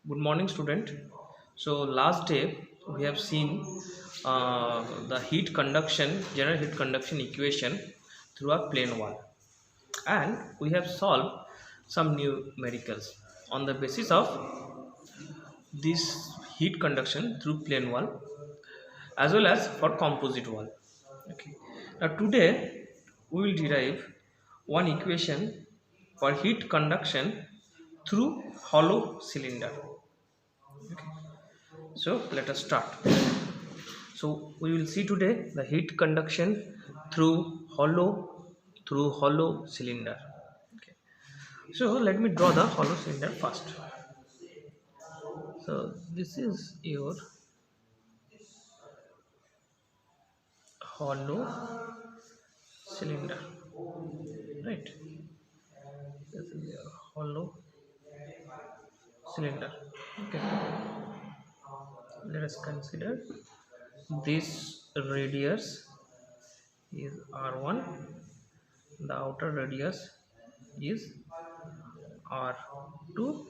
Good morning, student. So last day we have seen the general heat conduction equation through a plane wall, and we have solved some numericals on the basis of this heat conduction through plane wall as well as for composite wall. Okay. Now today we will derive one equation for heat conduction through hollow cylinder. Okay. So let us start. So we will see today the heat conduction through hollow cylinder. Okay. So let me draw the hollow cylinder first. So this is your hollow cylinder, right? This is your hollow cylinder. Okay. Let us consider this radius is R1, the outer radius is R2.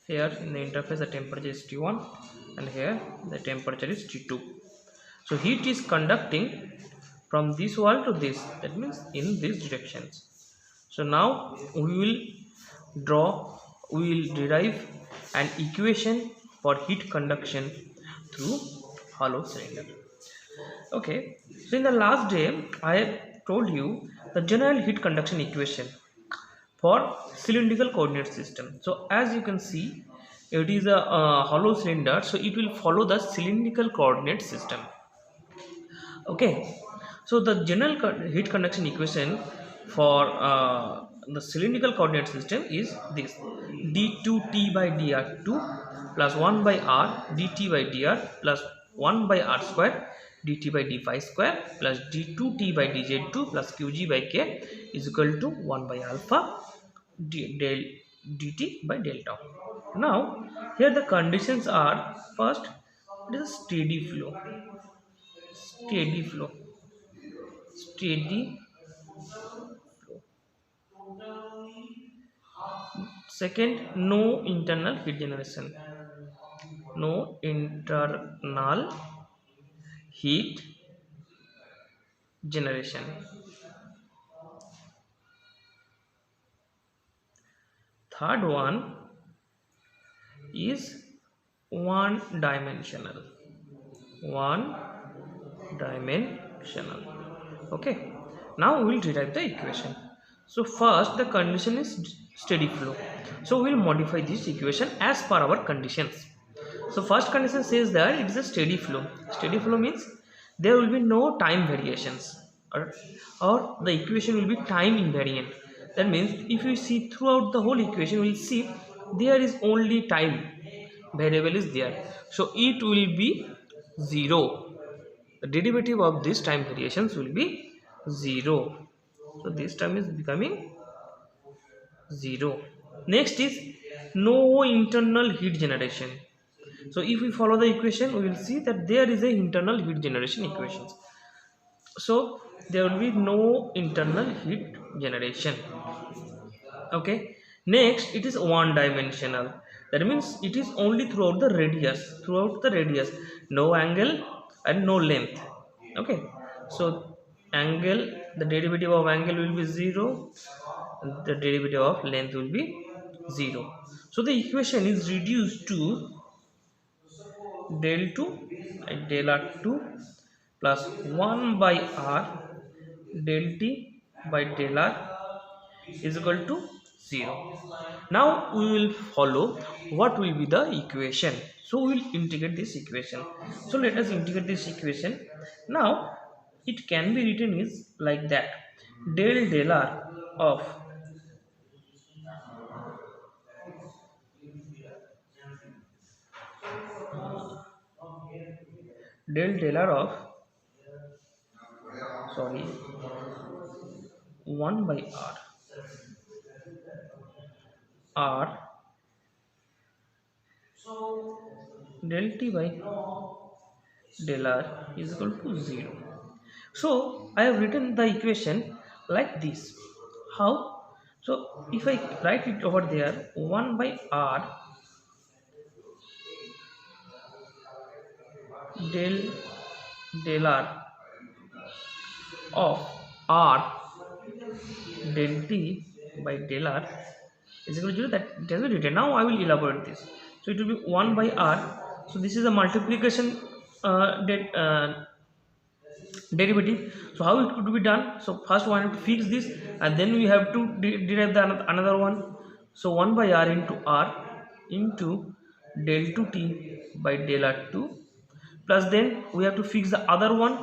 Here in the interface the temperature is T1 and here the temperature is T2. So heat is conducting from this wall to this, that means in these directions. So now we will derive an equation for heat conduction through hollow cylinder. Okay, so in the last day I have told you the general heat conduction equation for cylindrical coordinate system. So as you can see, it is a hollow cylinder, so it will follow the cylindrical coordinate system. Okay, so the heat conduction equation for the cylindrical coordinate system is this: d2t by dr2 plus 1 by r dt by dr plus 1 by r square dt by d phi square plus d2t by dz2 plus qg by k is equal to 1 by alpha del dt by del tau. Now here the conditions are: first, it is a steady flow, steady flow. Second, no internal heat generation, no internal heat generation. Third one is one dimensional, one dimensional. Okay, now we will derive the equation. So first the condition is steady flow, so we will modify this equation as per our conditions. So first condition says that it is a steady flow. Steady flow means there will be no time variations, or the equation will be time invariant. That means if you see throughout the whole equation, we will see there is only time variable is there, so it will be 0. The derivative of this time variations will be 0. So this time is becoming 0. Next is no internal heat generation. So if we follow the equation, we will see that there is a internal heat generation equations. So there will be no internal heat generation. Okay. Next, it is one dimensional. That means it is only throughout the radius, no angle and no length. Okay. So angle, the derivative of angle will be 0, and the derivative of length will be 0. So the equation is reduced to del 2 and del r2 plus 1 by r del t by del r is equal to 0. Now we will follow what will be the equation. So we will integrate this equation. So let us integrate this equation. Now it can be written is like that: del r of del r of, sorry, 1 by r del t by del r is equal to 0. So I have written the equation like this. How? So if I write it over there, 1 by r del del r of r del t by del r is equal to 0. That it has been written. Now I will elaborate this. So it will be 1 by r. So this is a multiplication derivative. So how it could be done? So first one have to fix this, and then we have to derive the another one. So 1 by r into del 2 t by del r2, plus then we have to fix the other one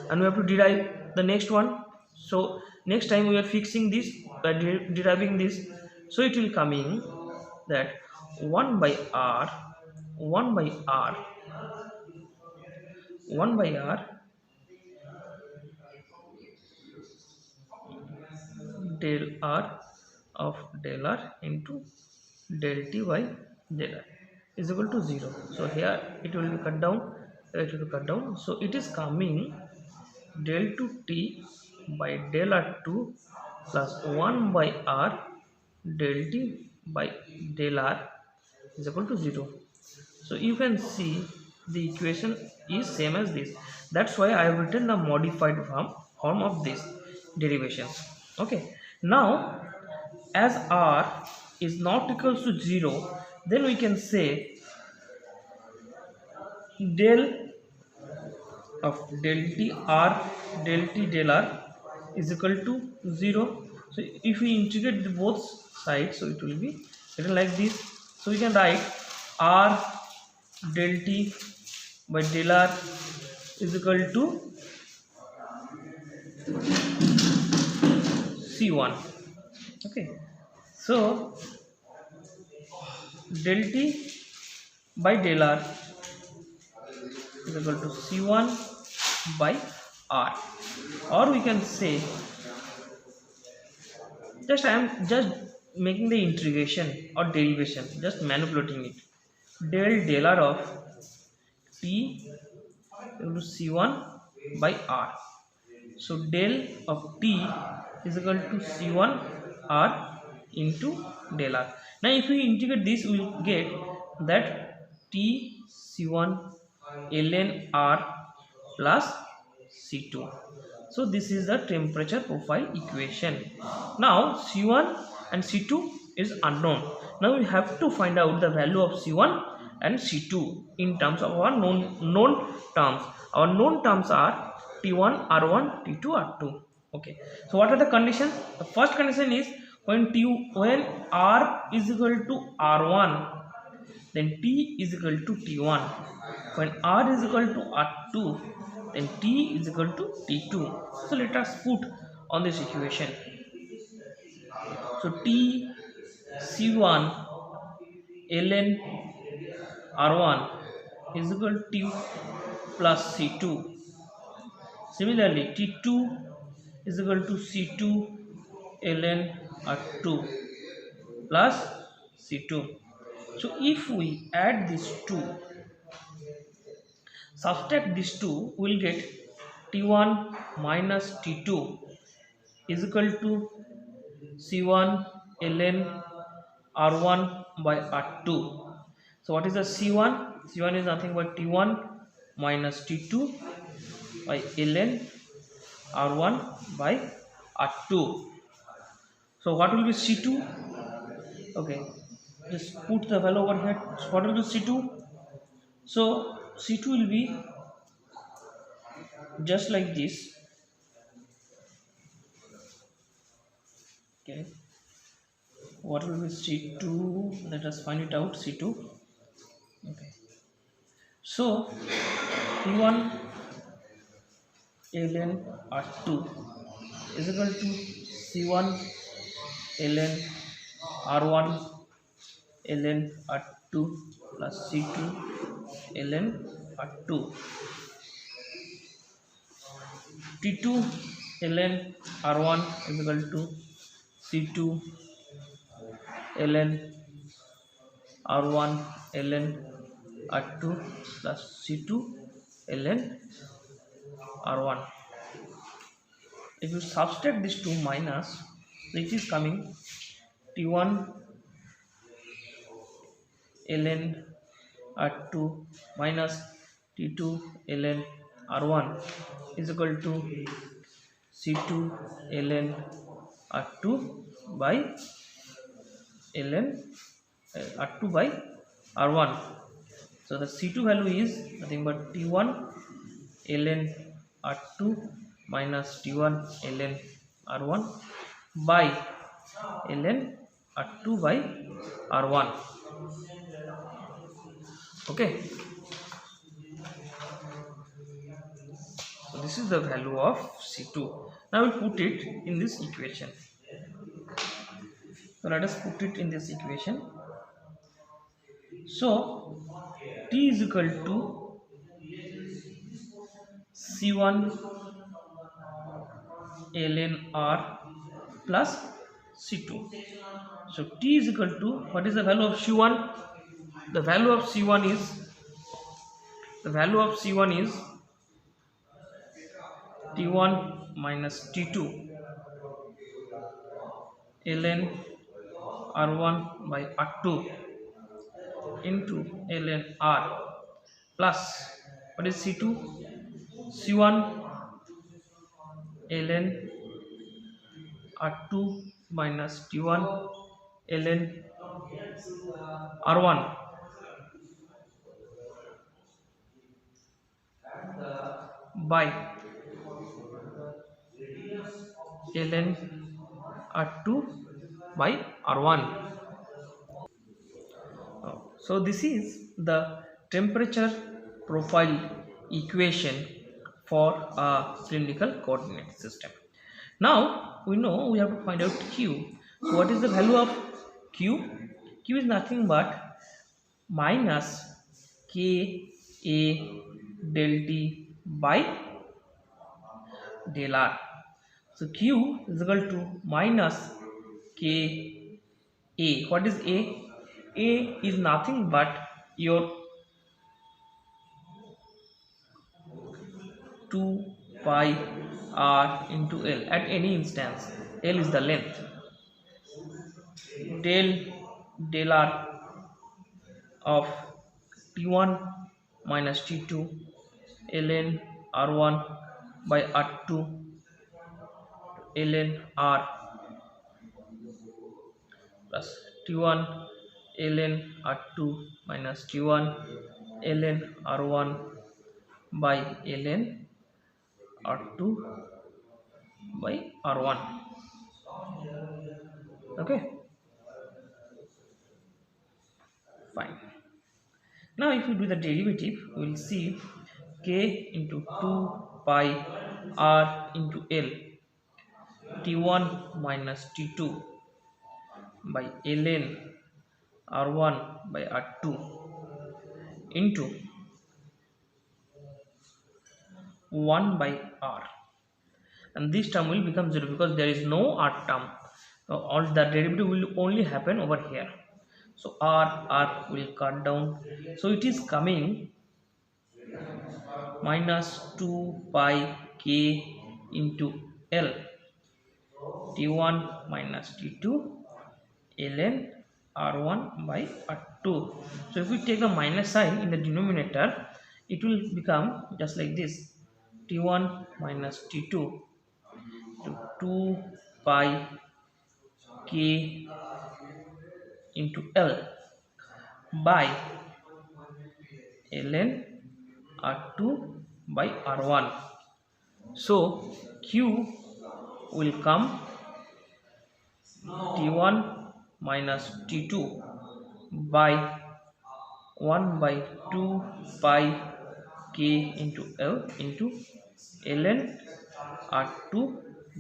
and we have to derive the next one. So next time we are fixing this by deriving this. So it will coming that 1 by r 1 by r 1 by r del r of del r into del t by del r is equal to 0. So here it will be cut down, it will be cut down. So it is coming del 2 t by del r2 plus 1 by r del t by del r is equal to 0. So you can see the equation is same as this. That's why I have written the modified form of this derivation. Okay, now as r is not equals to 0, then we can say del of del t r del t del r is equal to 0. So if we integrate both sides, so it will be written like this. So we can write r del t by del r is equal to c1. Okay, so del t by del r is equal to c1 by r, or we can say I am just making the integration or derivation, just manipulating it. Del r of t equal to c1 by r. So del of t is equal to c1 r into del r. Now if we integrate this, we will get that t c1 ln r plus c2. So this is the temperature profile equation. Now c1 and c2 is unknown. Now we have to find out the value of c1 and c2 in terms of our known terms. Our known terms are t1 r1 t2 r2. Okay, so what are the conditions? The first condition is when r is equal to r1, then t is equal to t1. When r is equal to r2, then t is equal to t2. So let us put on this equation. So t c1 ln r1 is equal to t plus c2. Similarly, t2 is equal to c2 ln r2 plus c2. So if we add these two, subtract these two, we will get t1 minus t2 is equal to c1 ln r1 by r2. So what is the c1? c1 is nothing but t1 minus t2 by ln r1 by r2. So what will be c2? Okay, just put the value over here. So what will be c2? So c2 will be just like this. Okay, what will be c2? Let us find it out. c2. Okay, so t1 ln r2 is equal to c1 ln r1 ln r2 plus c2 ln r2. t2 ln r1 is equal to c2 ln r1 ln r2 plus c2 ln r1. If you subtract these two minus, it is coming t1 ln r2 minus T2 ln R1 is equal to C2 ln R2 by ln R2 by R1. So the C2 value is nothing but T1 ln R2 minus T1 ln R1 by ln R2 by R1. Okay, so this is the value of C2. Now we'll put it in this equation. So let us put it in this equation. So T is equal to C1 ln R plus C2. So T is equal to, what is the value of C1? The value of C1 is T1 minus T2 ln R1 by R2 into ln R plus, what is C2? C1 ln R2 minus T1 ln R1 by ln R2 by R1. So this is the temperature profile equation for a cylindrical coordinate system. Now we know we have to find out Q. So what is the value of Q? Q is nothing but minus K A del T by del R. So Q is equal to minus K A. What is A? A is nothing but your 2 pi R into L at any instance. L is the length. Del R of T1 minus T2 ln R1 by R2 ln R plus T1 ln R2 minus T1 ln R1 by ln R2 by R1. Okay, fine. Now if you do the derivative, we will see K into 2 pi R into L T1 minus T2 by ln R1 by R2 into 1 by R, and this term will become 0 because there is no R term. So all the derivative will only happen over here. So R will cut down. So it is coming minus 2 pi K into L T1 minus T2 ln R1 by R2. So if we take the minus sign in the denominator, it will become just like this: T1 minus T2 to 2 pi K into L by ln R2 by R1. So Q will come T1 minus T2 by 1 by 2 pi K into L into ln R2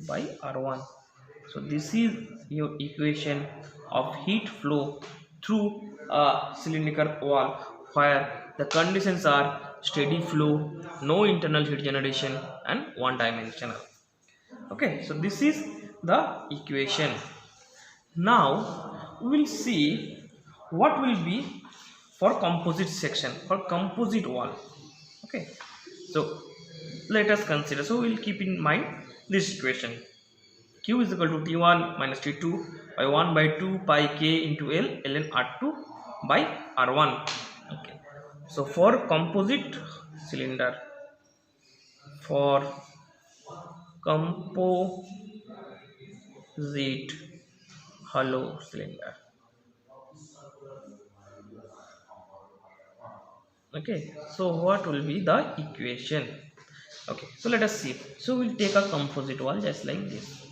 by R1. So this is your equation of heat flow through a cylindrical wall where the conditions are steady flow, no internal heat generation, and one dimensional. Okay, so this is the equation. Now we will see what will be for composite section, for composite wall. Okay, so let us consider. So we will keep in mind this equation: Q is equal to T1 minus T2 by 1 by 2 pi K into L ln R2 by R1. Okay, so for composite cylinder for composite hollow cylinder. Okay, so what will be the equation? Okay, so let us see. So we'll take a composite wall just like this.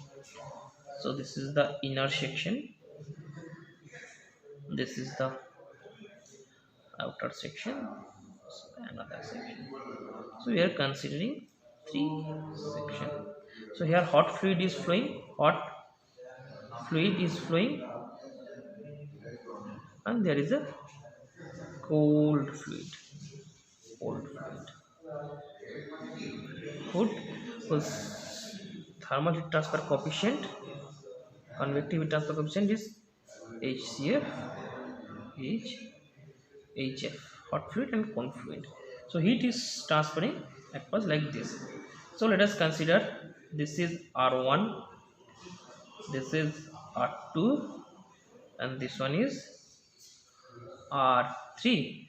So this is the inner section, this is the outer section, another section. So we are considering three section. So here hot fluid is flowing, hot fluid is flowing, and there is a cold fluid, cold fluid. Cold whose thermal heat transfer coefficient, convective heat transfer coefficient is HCF, HF, hot fluid and cold fluid. So heat is transferring across like this. So let us consider this is R1, this is R2, and this one is R3.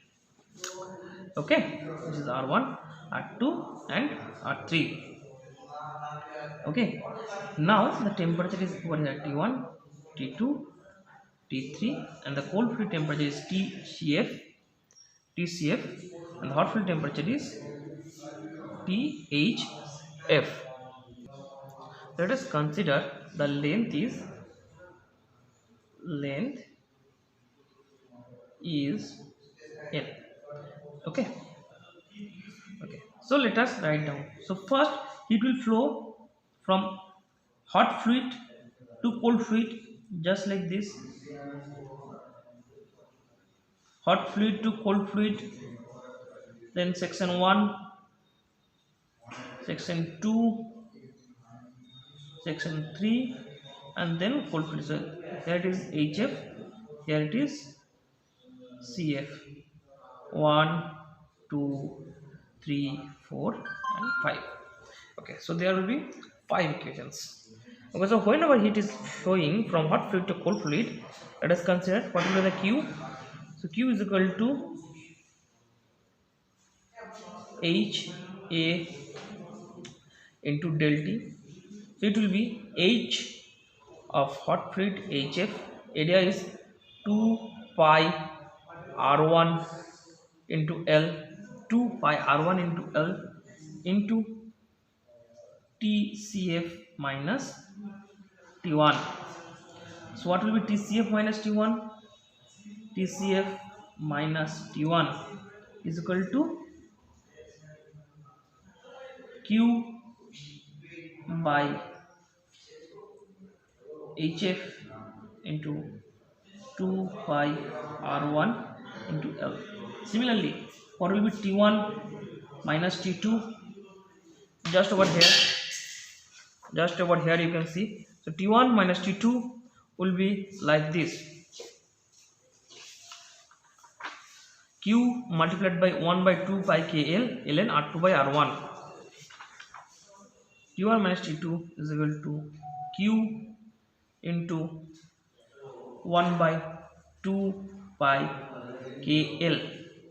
Okay, this is R1, R2, and R3. Okay, now the temperature is what is that, T1, T2, T3, and the cold fluid temperature is TCF, and the hot fluid temperature is THF. Let us consider the length is L. Okay. Okay. So let us write down. So first heat will flow from hot fluid to cold fluid just like this. Hot fluid to cold fluid. Then section 1, section 2, section 3, and then cold fluid. So here it is HF, here it is CF. 1, 2, 3, 4, and 5. Okay, so there will be 5 equations. Okay, so whenever heat is flowing from hot fluid to cold fluid, let us consider what will be the Q. So Q is equal to H A into del T. So it will be H of hot fluid, HF, area is 2 pi R1 into L, 2 pi R1 into L into TCF minus T1. So what will be TCF minus T1? TCF minus T1 is equal to Q by HF into 2 pi R1 into L. Similarly, what will be T1 minus T2? Just over here you can see. So T1 minus T2 will be like this: Q multiplied by 1 by 2 pi KL ln R2 by R1. T1 minus T2 is equal to Q into 1 by 2 pi KL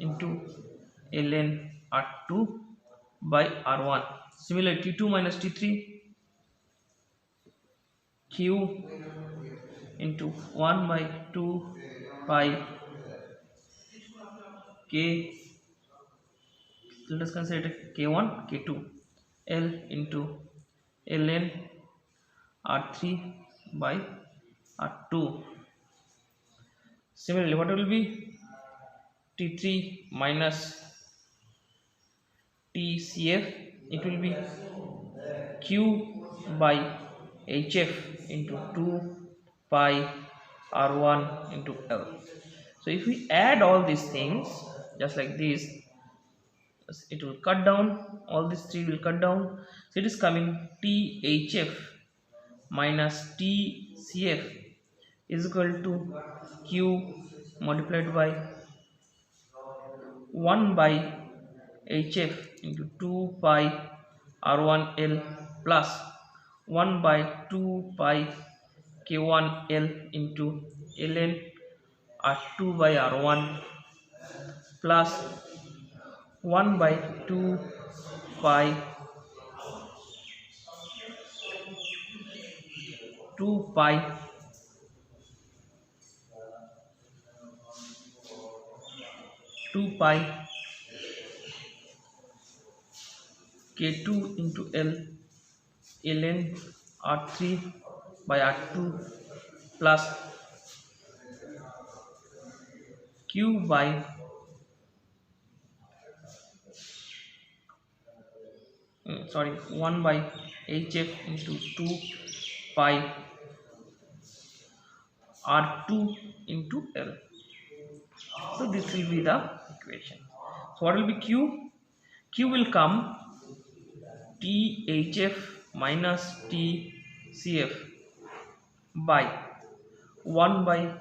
into ln R2 by R1. Similarly, T2 minus T3, Q into 1 by 2 pi K. Let us consider K1, K2, L into ln R3 by R2. Similarly, what will be T3 minus TCF? It will be Q by HF into 2 pi R1 into L. So if we add all these things just like this, it will cut down, all these three will cut down. So it is coming THF minus TCF is equal to Q multiplied by 1 by HF into 2 pi R1L plus 1 by 2 pi K1L into ln R2 by R1 plus 1 by 2 pi 2 pi 2 pi k2 into L ln R3 by R2 plus q by 1 by hf into 2 pi R2 into L. So this will be the equation. So what will be q? Q will come THF minus TCF by 1 by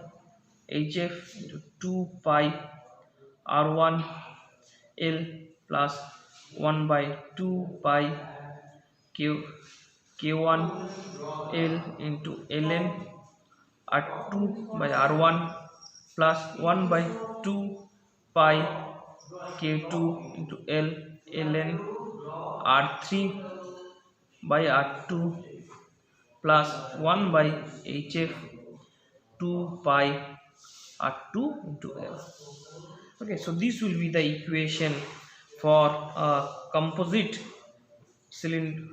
HF into 2 pi R1 L plus 1 by 2 pi K1 L into ln R2 by R1 plus 1 by 2 pi K2 into L ln R3 by R2 plus 1 by HF 2 pi R2 into L. Okay, so this will be the equation for a composite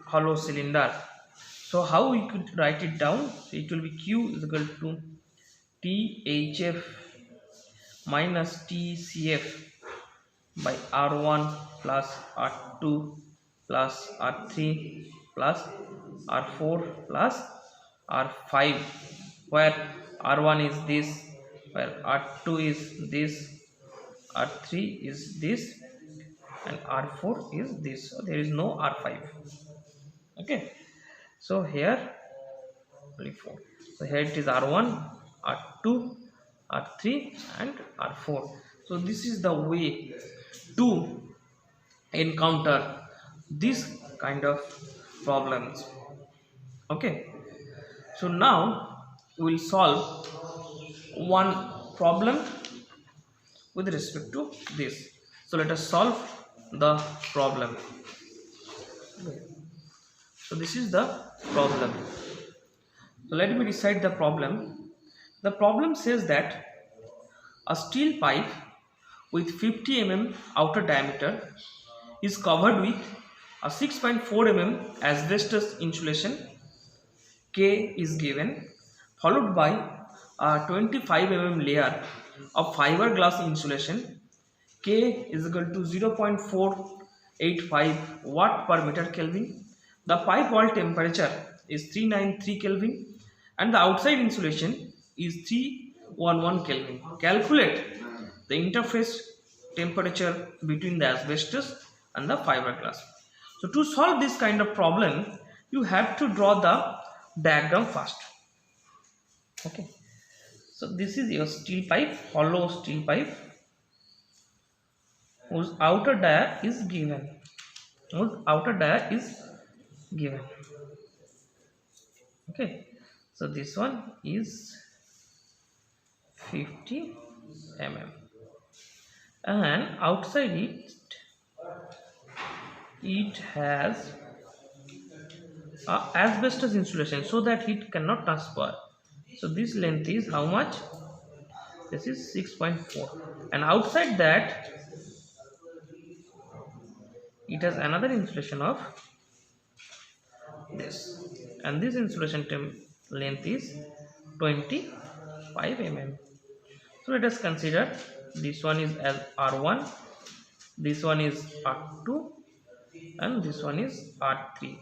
hollow cylinder. So how we could write it down? So it will be Q is equal to THF minus TCF by R1 plus R2 plus R3 plus R4 plus R5, where R1 is this, where R2 is this, R3 is this, and R4 is this. So there is no R5. Okay, so here only 4. So here it is R1, R2, R3 and R4. So this is the way to encounter this kind of problems. Okay, so now we will solve one problem with respect to this. So let us solve the problem. Okay. So this is the problem. So let me recite the problem. The problem says that a steel pipe with 50 mm outer diameter is covered with a 6.4 mm asbestos insulation. K is given, followed by a 25 mm layer of fiberglass insulation. K is equal to 0.485 watt per meter Kelvin. The pipe wall temperature is 393 Kelvin and the outside insulation is 311 Kelvin. Calculate the interface temperature between the asbestos and the fiberglass. So to solve this kind of problem, you have to draw the diagram first. Okay. So this is your steel pipe, hollow steel pipe, whose outer dia is given. Okay, so this one is 50 mm and outside it has asbestos insulation so that heat cannot transfer. So this length is how much? This is 6.4, and outside that it has another insulation of this, and this insulation length is 25 mm. So let us consider this one is as R1, this one is R2 and this one is R3.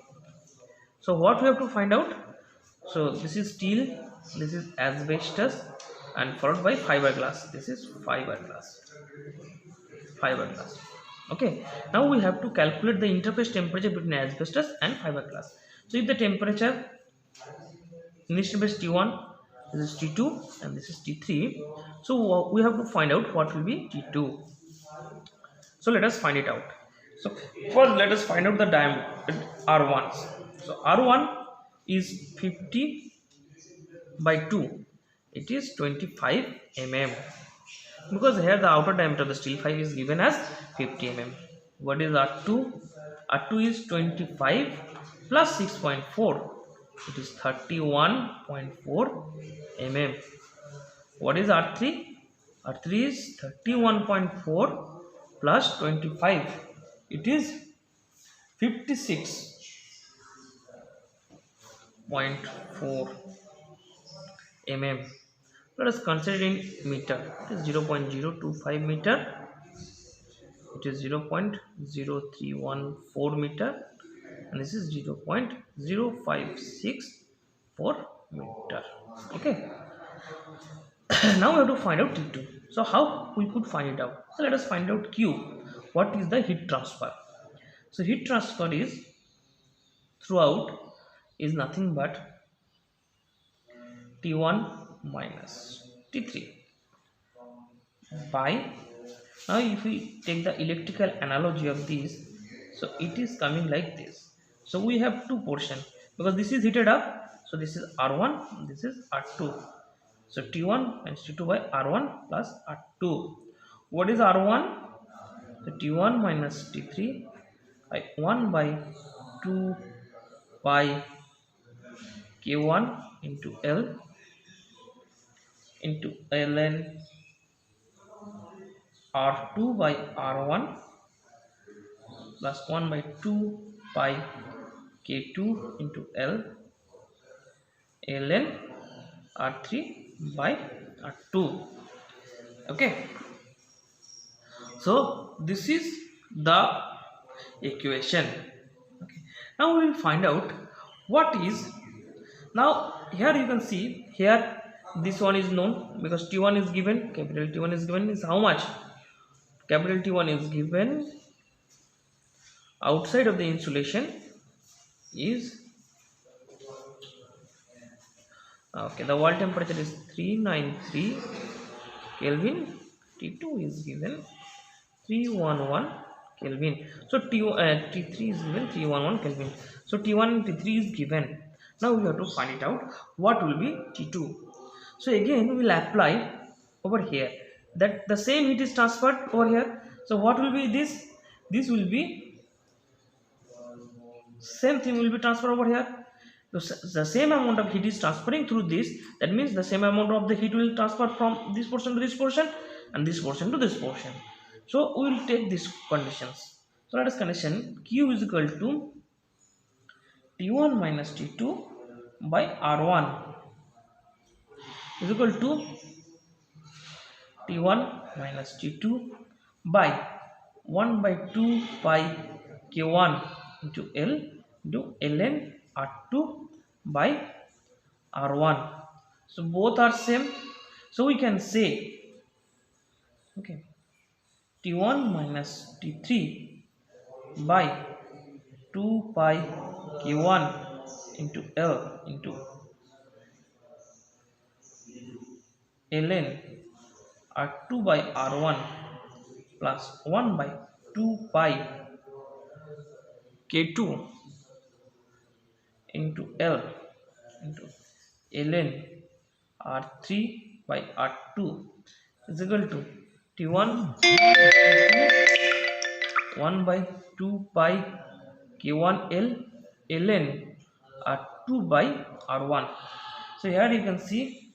So what we have to find out? So this is steel, this is asbestos and followed by fiberglass. This is fiberglass. Okay, now we have to calculate the interface temperature between asbestos and fiberglass. So if the temperature initial base T1, this is T2 and this is T3, so we have to find out what will be T2. So let us find it out. So first let us find out the diameter R1s. So R1 is 50 by 2, it is 25 mm, because here the outer diameter of the steel pipe is given as 50 mm. What is R2? R2 is 25 plus 6.4. It is 31.4 mm. What is R3? R3 is 31.4 plus 25. It is 56.4 mm. Let us consider in meter. It is 0.025 meter. It is 0.0314 meter, and this is 0.0564 meter. Okay. Now we have to find out T2. So how we could find it out? So let us find out Q. What is the heat transfer? So heat transfer is throughout is nothing but T1 minus T3 by, now if we take the electrical analogy of this, so it is coming like this. So we have two portion because this is heated up, so this is R1, this is R2. So T1 minus T2 by R1 plus R2. What is R1? So T1 minus T3 by 1 by 2 by K1 into L into ln R2 by R1 plus 1 by 2 by K2 into L ln R3 by R2. Okay, so this is the equation. Okay, now we will find out what is, now here you can see here this one is known because T1 is given, capital T1 is given, is how much? Capital T1 is given outside of the insulation is, okay, the wall temperature is 393 Kelvin. T2 is given 311 Kelvin. So T3 is given 311 Kelvin. So T1 and T3 is given. Now we have to find it out what will be T2. So again we will apply over here that the same heat is transferred over here. So what will be this? This will be same thing will be transferred over here. So the same amount of heat is transferring through this. That means the same amount of the heat will transfer from this portion to this portion and this portion to this portion. So we will take these conditions. So let us condition Q is equal to T1 minus T2 by R1 is equal to T1 minus T2 by 1 by 2 pi K1 into L into ln R2 by R1. So both are same. So we can say, okay, T1 minus T3 by 2 pi K1 into L into ln R2 by R1 plus 1 by 2 pi K2 into L into ln R3 by R2 is equal to T1 1 by 2 pi K1L ln R2 by R1. So here you can see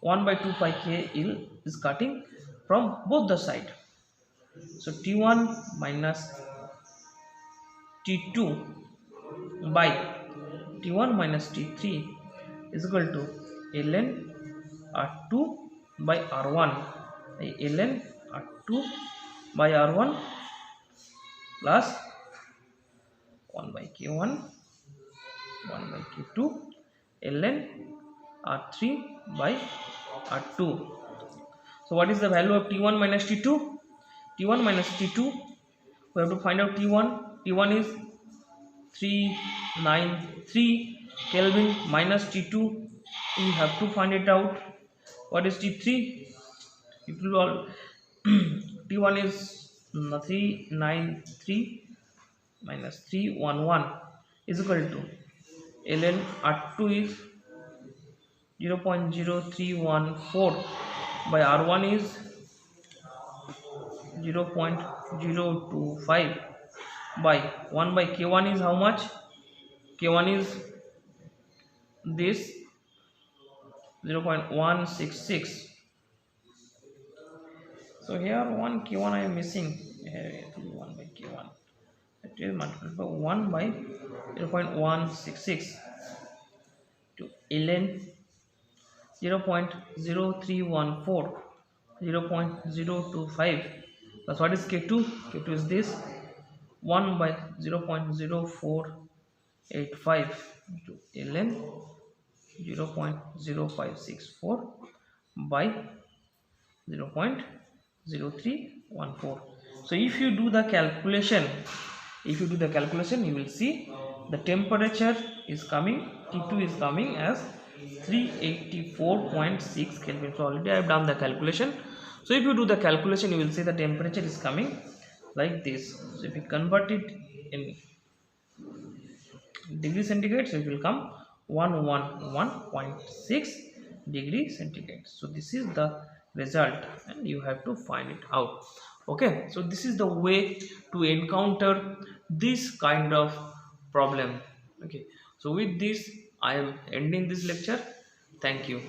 1 by 2 pi KL is cutting from both the side. So T1 minus T2 by T1 minus T3 is equal to ln R2 by R1 ln R2 by R1 plus 1 by K1 1 by K2 ln R3 by R2. So what is the value of T1 minus T2? T1 minus T2, we have to find out T1. T1 is 393 Kelvin minus T2. We have to find it out. What is T3? It will all T1 is 393 minus 311 is equal to ln R2 is 0.0314 by R1 is 0.025 by 1 by K1 is how much? K1 is this 0.166. So here 1 K1 I am missing. Here it will be 1 by K1. It is multiplied by 1 by 0.166 to ln 0.0314, 0.025 plus what is K2? K2 is this 1 by 0.0485 to ln 0.0564 by 0.0314. So if you do the calculation, you will see the temperature is coming, T2 is coming as 384.6 Kelvin. So already I have done the calculation. So if you do the calculation, you will see the temperature is coming like this. So if you convert it in degree centigrade, so it will come 111.6 degree centigrade. So this is the result and you have to find it out. Okay, so this is the way to encounter this kind of problem. Okay, so with this I am ending this lecture. Thank you.